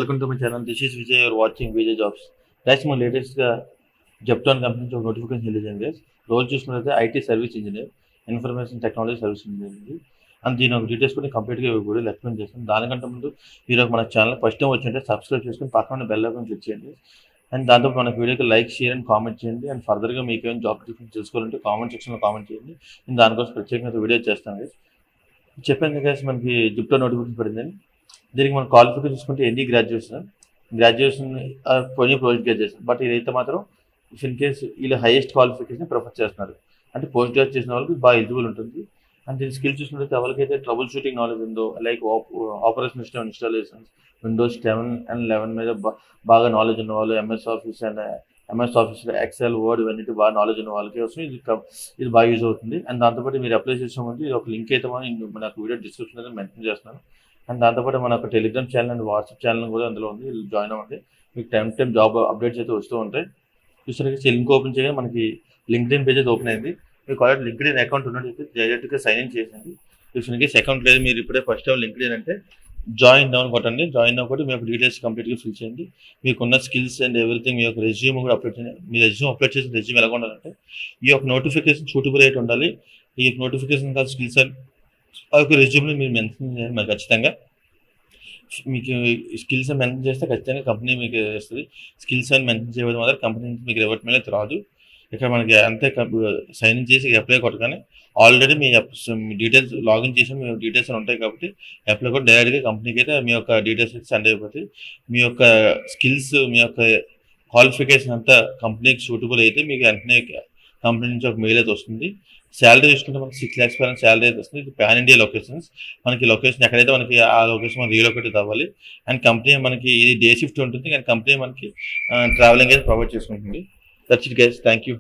Welcome to my channel. This is Vijay. You're watching Vijay jobs. Guys, మన లేటెస్ట్గా జెప్టాన్ company నుంచి ఒక నోటిఫికేషన్ రిలీజ్ అయింది గైస్. రోల్ చూసుకున్నట్లయితే IT service engineer, information technology service engineer. And దీని ఒక డీటెయిల్స్ కూడా కంప్లీట్గా కూడా ఎక్స్ప్లెయిన్ చేస్తాను. దానికంటే ముందు మీరు మన ఛానల్ ఫస్ట్ టైం వచ్చింటే సబ్స్క్రైబ్ చేసుకుని పక్కన బెల్ ఐకాన్ క్లిక్ చేయండి. అండ్ దాంతో మనకు వీడియోకి లైక్, షేర్ అండ్ కామెంట్ చేయండి. అండ్ ఫర్దర్గా మీకు ఏమైనా జాబ్ డిఫరెన్స్ తెలుసుకోవాలంటే కామెంట్ సెక్షన్లో కామెంట్ చేయండి. నేను దానికోసం ప్రత్యేకంగా వీడియో చేస్తాను గైస్. చెప్పాను గైస్, మనకి జిప్టో నోటిఫికేషన్ పడిందని. దీనికి మనం క్వాలిఫికేషన్ చూసుకుంటే ఎనీ గ్రాడ్యుయేషన్ పోనీ పోస్ట్ గ్రాడ్యుయేషన్. బట్ ఇదైతే మాత్రం ఇన్ కేస్ వీళ్ళు హైయెస్ట్ క్వాలిఫికేషన్ ప్రిఫర్ చేస్తున్నారు. అంటే పోస్ట్ గ్రాడ్యుయేట్ చేసిన వాళ్ళకి బాగా ఎలిజిబుల్ ఉంటుంది. అండ్ దీని స్కిల్ చూసినట్లయితే ఎవరికైతే ట్రబుల్ షూటింగ్ నాలెడ్జ్ ఉందో, like operation system installations, Windows 7 and 11 మీద బాగా నాలెడ్జ్ ఉన్న వాళ్ళు, ఎంఎస్ ఆఫీస్ ఎక్సెల్, వర్డ్ ఇవన్నీ బాగా నాలెడ్జ్ ఉన్న వాళ్ళకి కోసం ఇది బాగా యూజ్ అవుతుంది. అండ్ దాంతోపాటు మీరు అప్లై చేసే ముందు ఇది ఒక లింక్ అయితే మనకు వీడియో డిస్క్రిప్షన్ అయితే మెన్షన్ చేస్తున్నాను. అండ్ దాంతోపాటు మన ఒక Telegram channel and WhatsApp channel కూడా అందులో ఉంది. జాయిన్ అవ్వండి. మీకు టైం జాబ్ అప్డేట్స్ అయితే వస్తూ ఉంటాయి. చూసారికి లింక్ ఓపెన్ చేయగా మనకి లింక్డ్ఇన్ పేజ్ అయితే ఓపెన్ అయింది. మీకు ఆల్రెడీ లింక్డ్ఇన్ అకౌంట్ ఉన్నట్లయితే డైరెక్ట్గా సైన్ ఇన్ చేసింది. చూసానికి అకౌంట్ లేదు, మీరు ఇప్పుడే ఫస్ట్ టైం లింక్డ్ఇన్ అంటే జాయిన్ డౌన్ కొట్టండి. జాయిన్ అవ్వకపోతే మీ యొక్క డీటెయిల్స్ కంప్లీట్గా ఫిల్ చేయండి. మీకున్న స్కిల్స్ అండ్ ఎవ్రీథింగ్, మీ యొక్క రెజ్యూమ్ కూడా అప్లోడ్ చేయండి. మీ రెజ్యూమ్ అప్లోడ్ చేసిన రెజ్యూమ్ ఎలా ఉండాలంటే ఈ యొక్క నోటిఫికేషన్ సూటబుల్ అయితే ఉండాలి. ఈ నోటిఫికేషన్ కాదు స్కిల్స్ అండ్ ఆ యొక్క రెజ్యూమ్ని మీరు మెన్షన్ చేయాలి. మరి ఖచ్చితంగా మీకు స్కిల్స్ మెన్షన్ చేస్తే ఖచ్చితంగా కంపెనీ మీకు ఇస్తుంది. స్కిల్స్ అని మెన్షన్ చేయడం మాత్రం కంపెనీ నుంచి మీకు రివర్ట్ మెయిల్ అయితే రాదు. ఇక్కడ మనకి అంతే సైన్ ఇన్ చేసి అప్లై కొట్టగానే ఆల్రెడీ మీ డీటెయిల్స్ లాగిన్ చేసి మీ డీటెయిల్స్ ఉంటాయి కాబట్టి అప్లై కూడా డైరెక్ట్గా కంపెనీకి అయితే మీ యొక్క డీటెయిల్స్ అయితే సెండ్ అయిపోతాయి. మీ యొక్క స్కిల్స్, మీ యొక్క క్వాలిఫికేషన్ అంతా కంపెనీకి సూటబుల్ అయితే మీకు వెంటనే కంపెనీ నుంచి ఒక మెయిల్ అయితే వస్తుంది. శాలరీ చూసుకుంటే మనకి 6 lakhs పైన శాలరీ అయితే వస్తుంది. ఇది పాన్ ఇండియా లొకేషన్స్. మనకి లొకేషన్ ఎక్కడైతే మనకి ఆ లొకేషన్ మనం రీలొకేట్ అవ్వాలి. అండ్ కంపెనీ మనకి ఇది డే షిఫ్ట్ ఉంటుంది, కానీ కంపెనీ మనకి ట్రావెలింగ్ అయితే ప్రొవైడ్ చేసుకుంటుంది. That's it guys. Thank you.